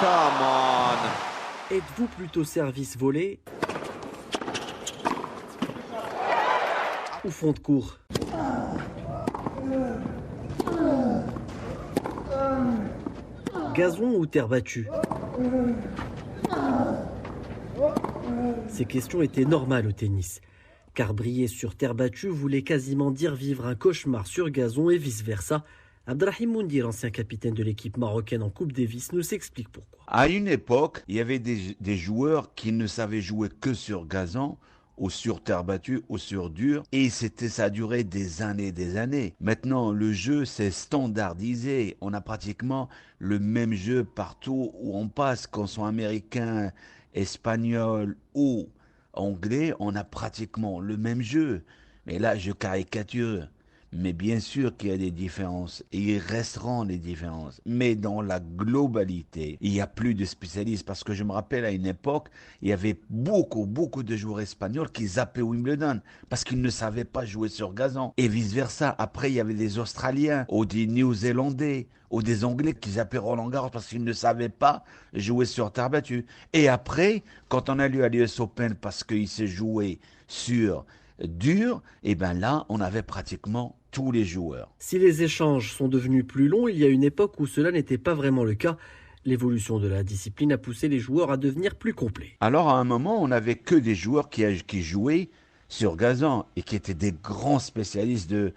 Come on. Êtes-vous plutôt service volé ou fond de cours? Gazon ou terre battue? Ces questions étaient normales au tennis, car briller sur terre battue voulait quasiment dire vivre un cauchemar sur gazon et vice-versa. Abdrahim Moundi, l'ancien capitaine de l'équipe marocaine en Coupe Davis, nous explique pourquoi. À une époque, il y avait des joueurs qui ne savaient jouer que sur gazon, ou sur terre battue, ou sur dur, et ça a duré des années et des années. Maintenant, le jeu s'est standardisé. On a pratiquement le même jeu partout où on passe, qu'on soit américain, espagnol ou anglais, on a pratiquement le même jeu. Mais là, je caricature. Mais bien sûr qu'il y a des différences, et il resteront des différences. Mais dans la globalité, il n'y a plus de spécialistes. Parce que je me rappelle, à une époque, il y avait beaucoup de joueurs espagnols qui zappaient Wimbledon, parce qu'ils ne savaient pas jouer sur gazon. Et vice-versa. Après, il y avait des Australiens, ou des Néo-Zélandais, ou des Anglais qui zappaient Roland-Garros, parce qu'ils ne savaient pas jouer sur terre battue. Et après, quand on a lu à l'US Open, parce qu'il s'est joué sur dur, et bien là, on avait pratiquement tous les joueurs. Si les échanges sont devenus plus longs, il y a une époque où cela n'était pas vraiment le cas. L'évolution de la discipline a poussé les joueurs à devenir plus complets. Alors à un moment, on n'avait que des joueurs qui jouaient sur gazon et qui étaient des grands spécialistes de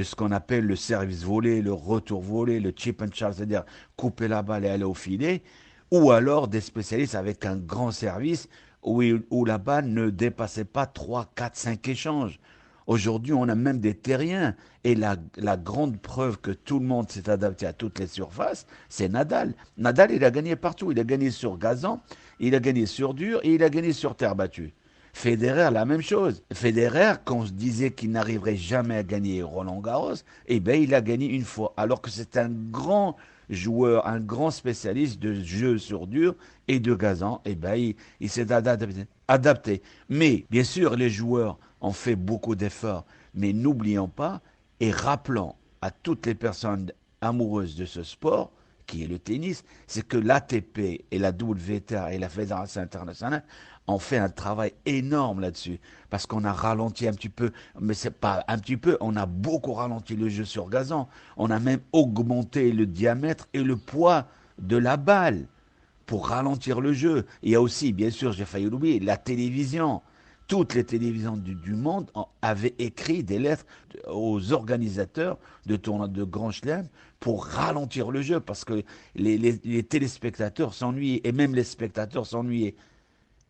ce qu'on appelle le service volé, le retour volé, le chip and charge, c'est-à-dire couper la balle et aller au filet, ou alors des spécialistes avec un grand service où la balle ne dépassait pas 3, 4, 5 échanges. Aujourd'hui, on a même des terriens. Et la grande preuve que tout le monde s'est adapté à toutes les surfaces, c'est Nadal. Nadal, il a gagné partout. Il a gagné sur gazon, il a gagné sur dur et il a gagné sur terre battue. Federer, la même chose. Federer, quand on se disait qu'il n'arriverait jamais à gagner Roland-Garros, eh bien, il a gagné une fois. Alors que c'est un grand joueur, un grand spécialiste de jeu sur dur et de gazon, eh bien, il s'est adapté. Mais, bien sûr, les joueurs ont fait beaucoup d'efforts. Mais n'oublions pas et rappelons à toutes les personnes amoureuses de ce sport, qui est le tennis, c'est que l'ATP et la WTA et la Fédération internationale ont fait un travail énorme là-dessus. Parce qu'on a ralenti un petit peu, mais c'est pas un petit peu, on a beaucoup ralenti le jeu sur gazon. On a même augmenté le diamètre et le poids de la balle pour ralentir le jeu. Il y a aussi, bien sûr, j'ai failli l'oublier, la télévision. Toutes les télévisions du monde avaient écrit des lettres aux organisateurs de tournois de Grand Chelem pour ralentir le jeu parce que les téléspectateurs s'ennuyaient et même les spectateurs s'ennuyaient.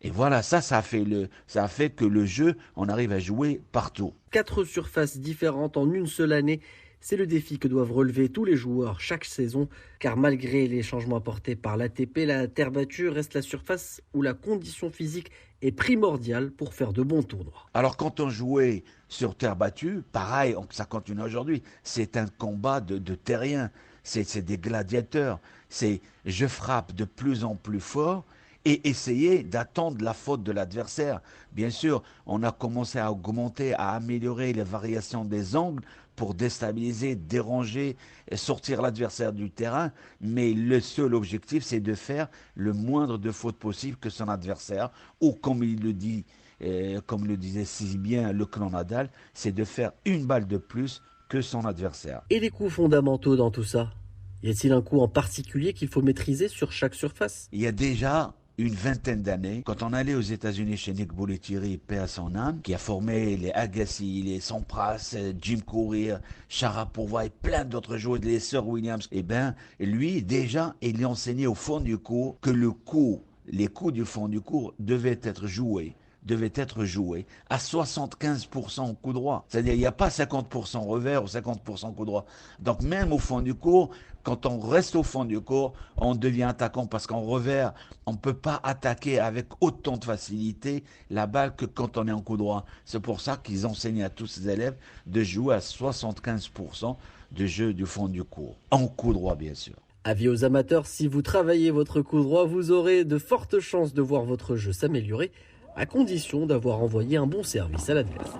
Et voilà, ça a fait que le jeu, on arrive à jouer partout. 4 surfaces différentes en une seule année, c'est le défi que doivent relever tous les joueurs chaque saison, car malgré les changements apportés par l'ATP, la terre battue reste la surface où la condition physique est primordiale pour faire de bons tournois. Alors quand on jouait sur terre battue, pareil, ça continue aujourd'hui, c'est un combat de terriens, c'est des gladiateurs, c'est je frappe de plus en plus fort, et essayer d'attendre la faute de l'adversaire. Bien sûr, on a commencé à augmenter, à améliorer les variations des angles pour déstabiliser, déranger, et sortir l'adversaire du terrain. Mais le seul objectif, c'est de faire le moindre de fautes possible que son adversaire, ou comme il le dit, comme le disait si bien le clan Nadal, c'est de faire une balle de plus que son adversaire. Et les coups fondamentaux dans tout ça? Y a-t-il un coup en particulier qu'il faut maîtriser sur chaque surface? Il y a déjà une vingtaine d'années, quand on allait aux États-Unis chez Nick Bollettieri, paix à son âme, qui a formé les Agassi, les Sampras, Jim Courier, Sharapova et plein d'autres joueurs, les Sir Williams, eh bien, lui, déjà, il enseignait au fond du cours que les coups du fond du cours devaient être joués à 75% au coup droit. C'est-à-dire, il n'y a pas 50% revers ou 50% coup droit. Donc, même au fond du cours, quand on reste au fond du cours, on devient attaquant parce qu'en revers, on ne peut pas attaquer avec autant de facilité la balle que quand on est en coup droit. C'est pour ça qu'ils enseignent à tous ces élèves de jouer à 75% de jeu du fond du cours. En coup droit, bien sûr. Avis aux amateurs, si vous travaillez votre coup droit, vous aurez de fortes chances de voir votre jeu s'améliorer, à condition d'avoir envoyé un bon service à l'adversaire.